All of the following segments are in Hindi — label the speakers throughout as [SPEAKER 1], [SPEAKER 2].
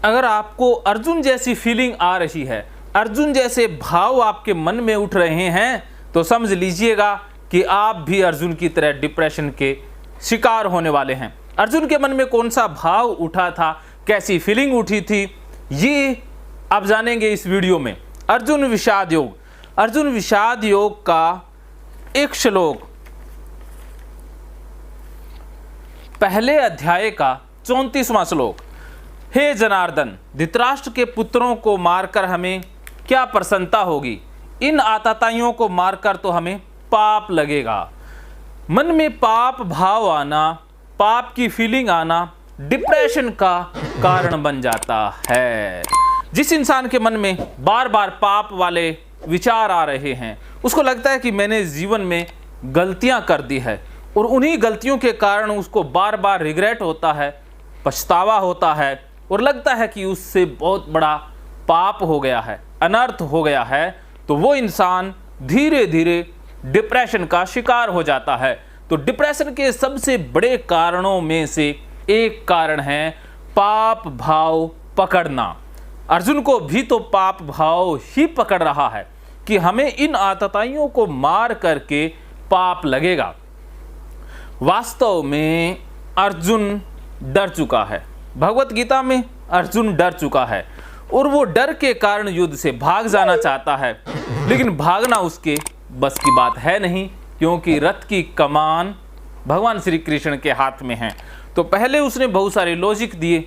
[SPEAKER 1] अगर आपको अर्जुन जैसी फीलिंग आ रही है, अर्जुन जैसे भाव आपके मन में उठ रहे हैं, तो समझ लीजिएगा कि आप भी अर्जुन की तरह डिप्रेशन के शिकार होने वाले हैं। अर्जुन के मन में कौन सा भाव उठा था, कैसी फीलिंग उठी थी, ये आप जानेंगे इस वीडियो में। अर्जुन विषाद योग, अर्जुन विषाद योग का एक श्लोक पहले अध्याय का 34वां श्लोक। हे जनार्दन, धृतराष्ट्र के पुत्रों को मारकर हमें क्या प्रसन्नता होगी, इन आतताइयों को मारकर तो हमें पाप लगेगा। मन में पाप भाव आना, पाप की फीलिंग आना डिप्रेशन का कारण बन जाता है। जिस इंसान के मन में बार बार पाप वाले विचार आ रहे हैं, उसको लगता है कि मैंने जीवन में गलतियां कर दी है और उन्हीं गलतियों के कारण उसको बार बार रिग्रेट होता है, पछतावा होता है और लगता है कि उससे बहुत बड़ा पाप हो गया है, अनर्थ हो गया है, तो वो इंसान धीरे धीरे डिप्रेशन का शिकार हो जाता है। तो डिप्रेशन के सबसे बड़े कारणों में से एक कारण है पाप भाव पकड़ना। अर्जुन को भी तो पाप भाव ही पकड़ रहा है कि हमें इन आतताइयों को मार करके पाप लगेगा। वास्तव में अर्जुन डर चुका है, भगवत गीता में अर्जुन डर चुका है और वो डर के कारण युद्ध से भाग जाना चाहता है, लेकिन भागना उसके बस की बात है नहीं, क्योंकि रथ की कमान भगवान श्री कृष्ण के हाथ में है। तो पहले उसने बहुत सारे लॉजिक दिए,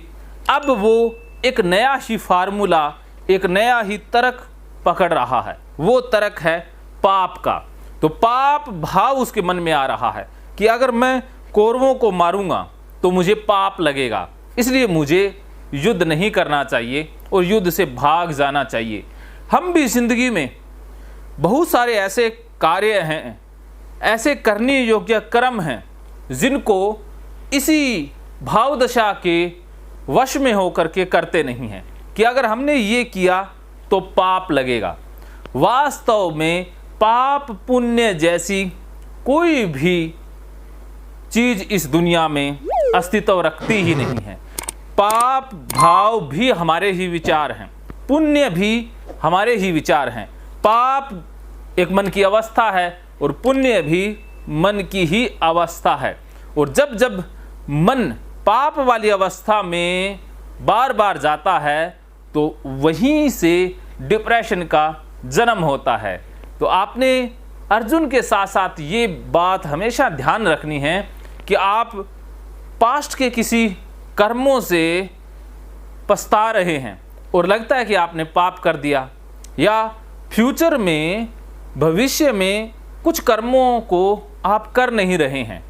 [SPEAKER 1] अब वो एक नया ही फार्मूला, एक नया ही तर्क पकड़ रहा है। वो तर्क है पाप का। तो पाप भाव उसके मन में आ रहा है कि अगर मैं कौरवों को मारूंगा तो मुझे पाप लगेगा, इसलिए मुझे युद्ध नहीं करना चाहिए और युद्ध से भाग जाना चाहिए। हम भी जिंदगी में बहुत सारे ऐसे कार्य हैं, ऐसे करने योग्य कर्म हैं, जिनको इसी भाव दशा के वश में होकर के करते नहीं हैं कि अगर हमने ये किया तो पाप लगेगा। वास्तव में पाप पुण्य जैसी कोई भी चीज इस दुनिया में अस्तित्व रखती ही नहीं है। पाप भाव भी हमारे ही विचार हैं, पुण्य भी हमारे ही विचार हैं। पाप एक मन की अवस्था है और पुण्य भी मन की ही अवस्था है। और जब जब मन पाप वाली अवस्था में बार बार जाता है तो वहीं से डिप्रेशन का जन्म होता है। तो आपने अर्जुन के साथ साथ ये बात हमेशा ध्यान रखनी है कि आप पास्ट के किसी कर्मों से पछता रहे हैं और लगता है कि आपने पाप कर दिया, या फ्यूचर में भविष्य में कुछ कर्मों को आप कर नहीं रहे हैं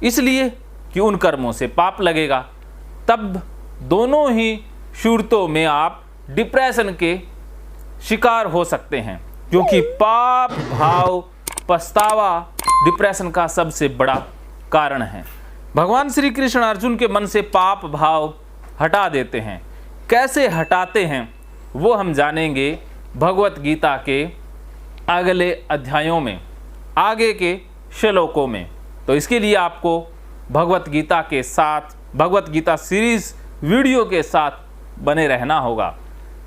[SPEAKER 1] इसलिए कि उन कर्मों से पाप लगेगा, तब दोनों ही सूरतों में आप डिप्रेशन के शिकार हो सकते हैं, क्योंकि पाप भाव पछतावा डिप्रेशन का सबसे बड़ा कारण है। भगवान श्री कृष्ण अर्जुन के मन से पाप भाव हटा देते हैं। कैसे हटाते हैं वो हम जानेंगे भगवत गीता के अगले अध्यायों में, आगे के श्लोकों में। तो इसके लिए आपको भगवत गीता के साथ, भगवत गीता सीरीज वीडियो के साथ बने रहना होगा।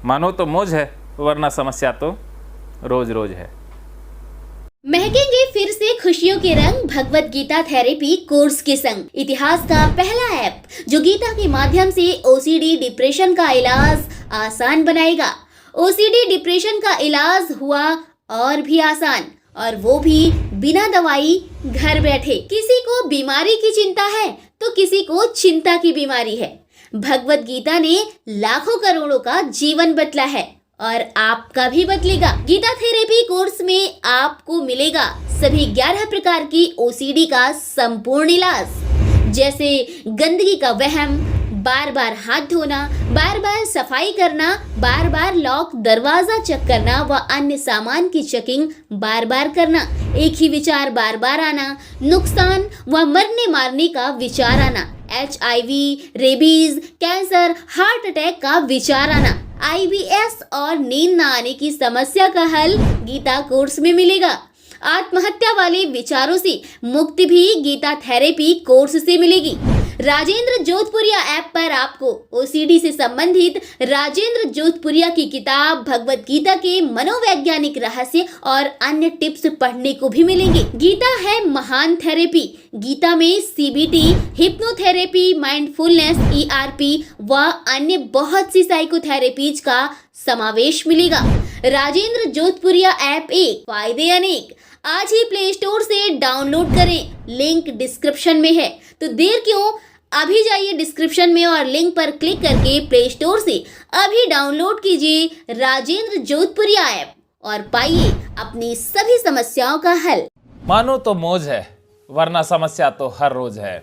[SPEAKER 1] मानो तो मौज है, वरना समस्या तो रोज रोज है।
[SPEAKER 2] महकेंगे फिर से खुशियों के रंग भगवत गीता थेरेपी कोर्स के संग। इतिहास का पहला ऐप जो गीता के माध्यम से ओसीडी डिप्रेशन का इलाज आसान बनाएगा। ओसीडी डिप्रेशन का इलाज हुआ और भी आसान, और वो भी बिना दवाई, घर बैठे। किसी को बीमारी की चिंता है तो किसी को चिंता की बीमारी है। भगवत गीता ने लाखों करोड़ों का जीवन बदला है और आपका भी बदलेगा। गीता थेरेपी कोर्स में आपको मिलेगा सभी 11 प्रकार की ओसीडी का संपूर्ण इलाज, जैसे गंदगी का वहम, बार बार हाथ धोना, बार बार सफाई करना, बार बार लॉक दरवाजा चेक करना व अन्य सामान की चेकिंग बार बार करना, एक ही विचार बार बार आना, नुकसान व मरने मारने का विचार आना, HIV, rabies, cancer, heart attack का विचार आना, IBS और नींद न आने की समस्या का हल गीता कोर्स में मिलेगा। आत्महत्या वाले विचारों से मुक्ति भी गीता थेरेपी कोर्स से मिलेगी। राजेंद्र जोधपुरिया ऐप पर आपको ओसीडी से संबंधित राजेंद्र जोधपुरिया की किताब भगवत गीता के मनोवैज्ञानिक रहस्य और अन्य टिप्स पढ़ने को भी मिलेंगे। गीता है महान थेरेपी। गीता में सीबीटी, हिप्नोथेरेपी, माइंडफुलनेस, ईआरपी व अन्य बहुत सी साइकोथेरेपीज का समावेश मिलेगा। राजेंद्र जोधपुरिया ऐप एक, फायदे अनेक। आज ही प्ले स्टोर से डाउनलोड करें, लिंक डिस्क्रिप्शन में है। तो देर क्यों, अभी जाइए डिस्क्रिप्शन में और लिंक पर क्लिक करके प्ले स्टोर से अभी डाउनलोड कीजिए राजेंद्र जोधपुरिया ऐप और पाइए अपनी सभी समस्याओं का हल।
[SPEAKER 1] मानो तो मौज है, वरना समस्या तो हर रोज है।